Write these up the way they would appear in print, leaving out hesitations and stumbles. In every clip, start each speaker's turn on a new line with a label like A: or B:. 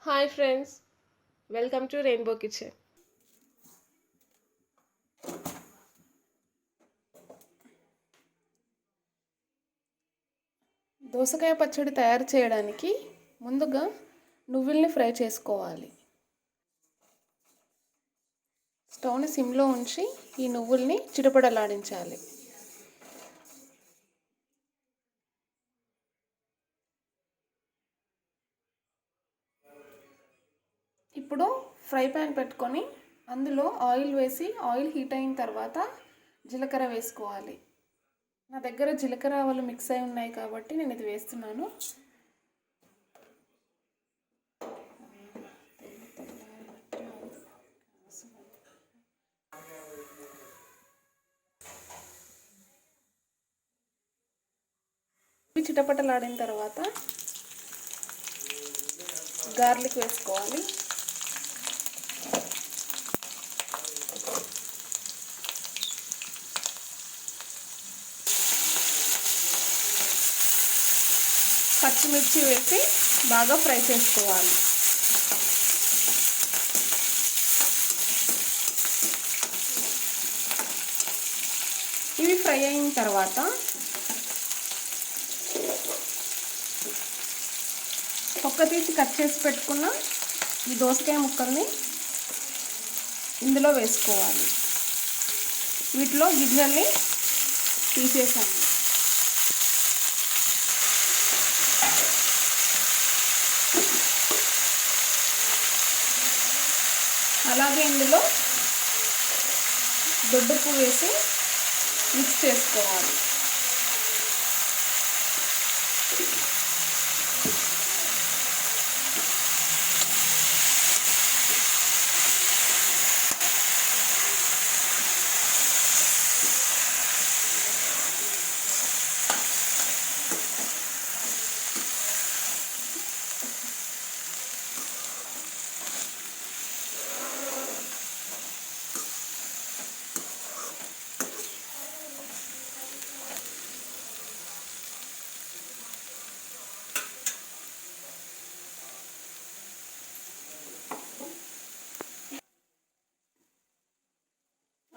A: Hi friends, welcome to rainbow kitchen. దోసకాయ పచ్చడి తయారు చేయడానికి ముందుగా నువ్వుల్ని ఫ్రై చేసుకోవాలి. స్టవ్ని సిమ్లో ఉంచి ఈ నువ్వుల్ని చిటపటలాడించాలి. ఇప్పుడు ఫ్రై ప్యాన్ పెట్టుకొని అందులో ఆయిల్ వేసి ఆయిల్ హీట్ అయిన తర్వాత జీలకర్ర వేసుకోవాలి. నా దగ్గర జీలకర్ర ఆవాలు మిక్స్ అయి ఉన్నాయి కాబట్టి నేను ఇది వేస్తున్నాను. చిటపటలాడిన తర్వాత గార్లిక్ వేసుకోవాలి. పచ్చిమిర్చి వేసి బాగా ఫ్రై చేసుకోవాలి. ఇవి ఫ్రై అయిన తర్వాత తొక్క తీసి కట్ చేసి పెట్టుకున్న ఈ దోసకాయ ముక్కల్ని ఇందులో వేసుకోవాలి. వీటిలో గింజల్ని తీసేసాను. అలాగే ఇందులో దొడ్డుప్పు వేసి మిక్స్ చేసుకోవాలి.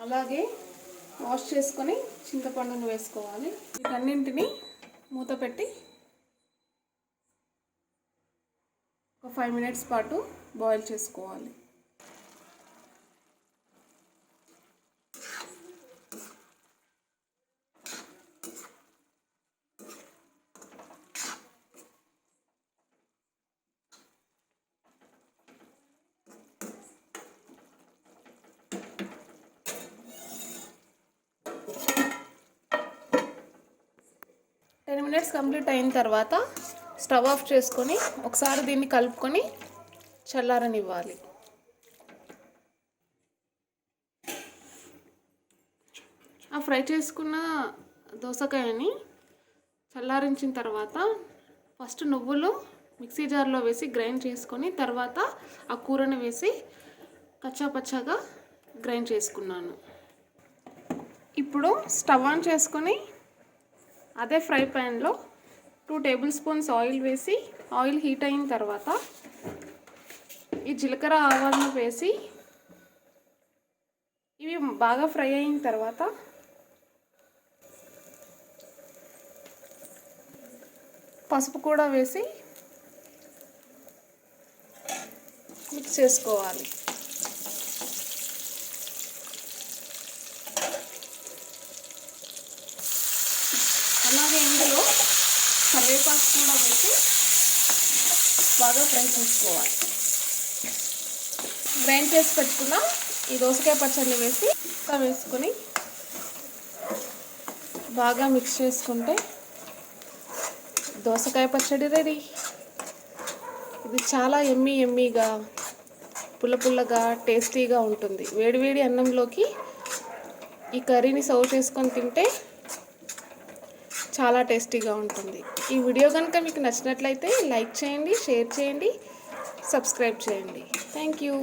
A: అలాగే వాష్ చేసుకొని చింతపండును వేసుకోవాలి. వీటన్నింటినీ మూత పెట్టి ఒక 5 మినిట్స్ పాటు బాయిల్ చేసుకోవాలి. మినిట్స్ కంప్లీట్ అయిన తర్వాత స్టవ్ ఆఫ్ చేసుకొని ఒకసారి దీన్ని కలుపుకొని చల్లారనివ్వాలి. ఆ ఫ్రై చేసుకున్న దోసకాయని చల్లారించిన తర్వాత ఫస్ట్ నువ్వులు మిక్సీ జార్లో వేసి గ్రైండ్ చేసుకొని తర్వాత ఆ కూరని వేసి కచ్చాపచ్చాగా గ్రైండ్ చేసుకున్నాను. ఇప్పుడు స్టవ్ ఆన్ చేసుకొని అదే ఫ్రై ప్యాన్లో 2 టేబుల్ స్పూన్స్ ఆయిల్ వేసి ఆయిల్ హీట్ అయిన తర్వాత ఈ జీలకర్ర ఆవాలను వేసి ఇవి బాగా ఫ్రై అయిన తర్వాత పసుపు కూడా వేసి మిక్స్ చేసుకోవాలి. అలాగే ఇందులో కరివేపాకు కూడా వేసి బాగా ఫ్రై చేసుకోవాలి. గ్రైండ్ చేసి పెట్టుకున్న ఈ దోసకాయ పచ్చడిని వేసుకొని బాగా మిక్స్ చేసుకుంటే దోసకాయ పచ్చడి రెడీ. ఇది చాలా ఎమ్మీగా పుల్లగా టేస్టీగా ఉంటుంది. వేడివేడి అన్నంలోకి ఈ కర్రీని సర్వ్ చేసుకొని తింటే చాలా టేస్టీగా ఉంటుంది. ఈ వీడియో కనుక మీకు నచ్చినట్లయితే లైక్ చేయండి, షేర్ చేయండి, సబ్స్క్రైబ్ చేయండి. Thank you.